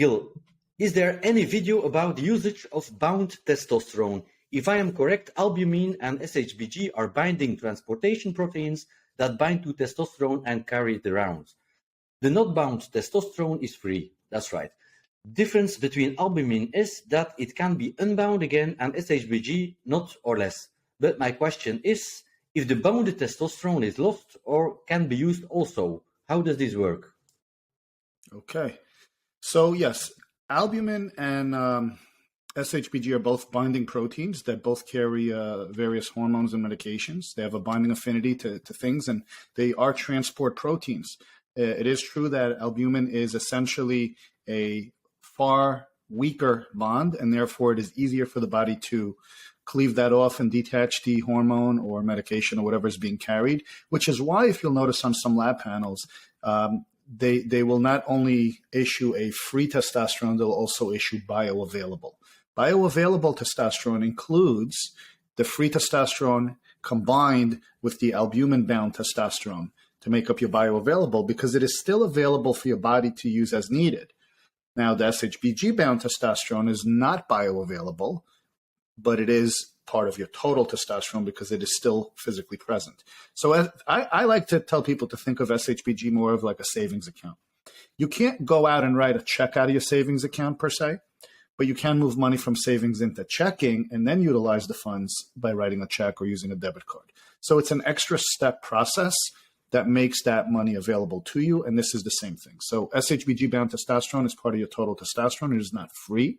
Gil, is there any video about the usage of bound testosterone? If I am correct, albumin and SHBG are binding transportation proteins that bind to testosterone and carry it around. The not bound testosterone is free. That's right. Difference between albumin is that it can be unbound again and SHBG not or less. But my question is, if the bounded testosterone is lost or can be used also, how does this work? Okay. So yes, albumin and SHBG are both binding proteins that both carry various hormones and medications. They have a binding affinity to things, and they are transport proteins. It is true that albumin is essentially a far weaker bond, and therefore it is easier for the body to cleave that off and detach the hormone or medication or whatever is being carried, which is why, if you'll notice on some lab panels, they will not only issue a free testosterone, they'll also issue bioavailable. Bioavailable testosterone includes the free testosterone combined with the albumin-bound testosterone to make up your bioavailable, because it is still available for your body to use as needed. Now, the SHBG-bound testosterone is not bioavailable, but it is part of your total testosterone because it is still physically present. So I like to tell people to think of SHBG more of like a savings account. You can't go out and write a check out of your savings account per se, but you can move money from savings into checking and then utilize the funds by writing a check or using a debit card. So it's an extra step process that makes that money available to you, and this is the same thing. So SHBG-bound testosterone is part of your total testosterone. It is not free,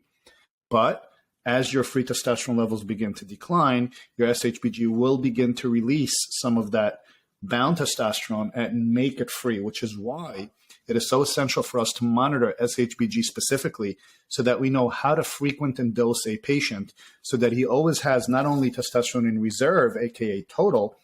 but as your free testosterone levels begin to decline, your SHBG will begin to release some of that bound testosterone and make it free, which is why it is so essential for us to monitor SHBG specifically so that we know how to frequent and dose a patient so that he always has not only testosterone in reserve, aka total,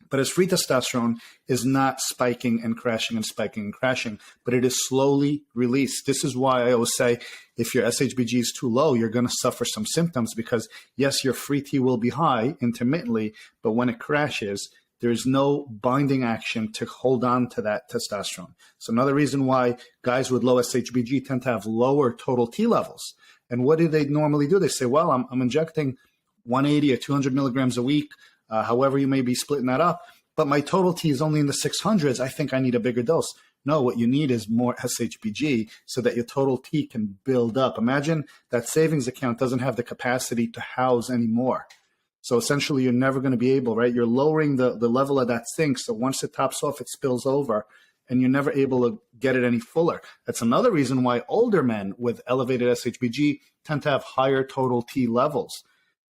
but his free testosterone is not spiking and crashing and spiking and crashing, but it is slowly released. This is why I always say if your SHBG is too low, you're going to suffer some symptoms because, yes, your free T will be high intermittently, but when it crashes, there is no binding action to hold on to that testosterone. So another reason why guys with low SHBG tend to have lower total T levels. And what do they normally do? They say, well, I'm injecting 180 or 200 milligrams a week, however you may be splitting that up, but my total T is only in the 600s. I think I need a bigger dose. No, what you need is more SHBG so that your total T can build up. Imagine that savings account doesn't have the capacity to house anymore. So essentially, you're never going to be able, right? You're lowering the level of that sink. So once it tops off, it spills over, and you're never able to get it any fuller. That's another reason why older men with elevated SHBG tend to have higher total T levels.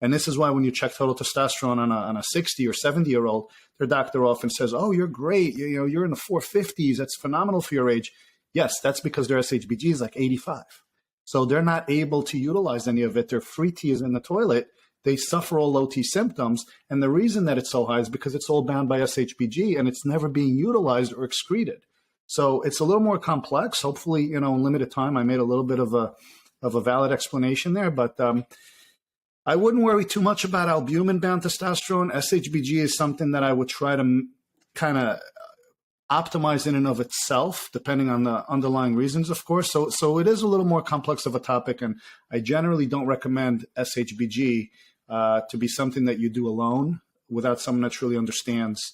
And this is why when you check total testosterone on a 60 or 70-year-old, their doctor often says, oh, you're great. You're in the 450s. That's phenomenal for your age. Yes, that's because their SHBG is like 85. So they're not able to utilize any of it. Their free T is in the toilet. They suffer all low T symptoms. And the reason that it's so high is because it's all bound by SHBG and it's never being utilized or excreted. So it's a little more complex. Hopefully, in limited time, I made a little bit of a valid explanation there. But I wouldn't worry too much about albumin-bound testosterone. SHBG is something that I would try to kind of optimize in and of itself, depending on the underlying reasons, of course. So it is a little more complex of a topic, and I generally don't recommend SHBG to be something that you do alone without someone that truly understands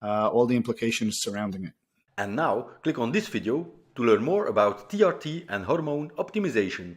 all the implications surrounding it. And now, click on this video to learn more about TRT and hormone optimization.